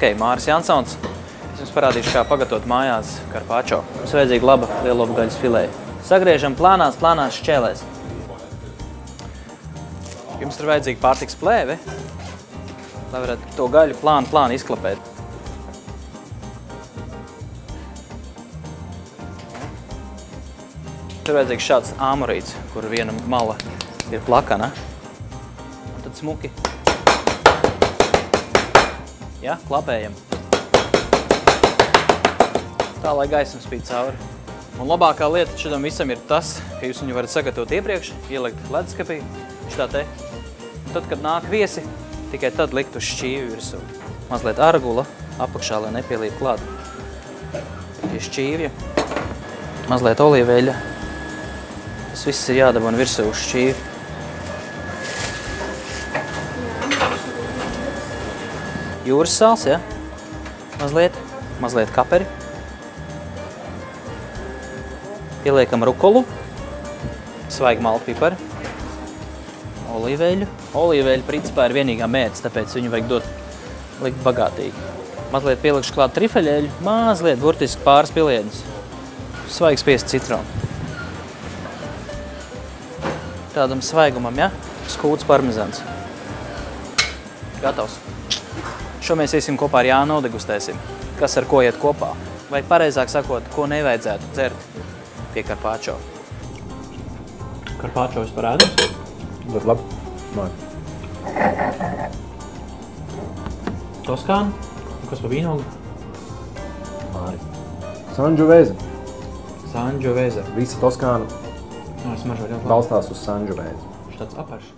Ok, Māris Jansons. Es jums parādīšu, kā pagatavot mājās karpāčo. Mums vajadzīga laba lielopu gaļas filēja. Sagriežam plānās šķēlēs. Jums ir vajadzīga pārtiks plēve, lai varētu to gaļu plāni izklapēt. Tur vajadzīgs šāds āmurīts, kur viena mala ir plakana. Un tad smuki. Ja, klapējam. Tā, lai gaisma spīd cauri. Un labākā lieta šitam visam ir tas, ka jūs viņu varat sagatavot iepriekš, ielikt ledskapī, šitā te. Un tad, kad nāk viesi, tikai tad likt uz šķīvi virsū. Mazliet argula apakšā, lai nepielīp klāt. Pie šķīvja. Mazliet olīveļa. Tas viss ir jādabana virsū uz šķīvi. Jūras sāls, ja? Mazliet kaperi. Ieliekam rukolu, svaigi maltu pipari, olīveļu. Olīveļa principā ir vienīgā mēdz, tāpēc viņu vajag likt bagātīgi. Mazliet pielikšu klāt trifeļeļu, mazliet burtiski pāris pilienus. Svaigi spiest citronu. Tādam svaigumam, ja? Skūts parmezans. Gatavs. Šo mēs iesim kopā ar Jānu degustēsim. Kas ar ko iet kopā? Vai pareizāk sakot, ko nevajadzētu dzert pie karpāčo? Karpāčo es parādu? Bet labi. Toskāna? Un kas pa vīnogu? Māri. Sangiovese. Sangiovese. Visa Toskāna No, es mažo ļoti labi. balstās uz Sangiovese. Šis tāds aparšs.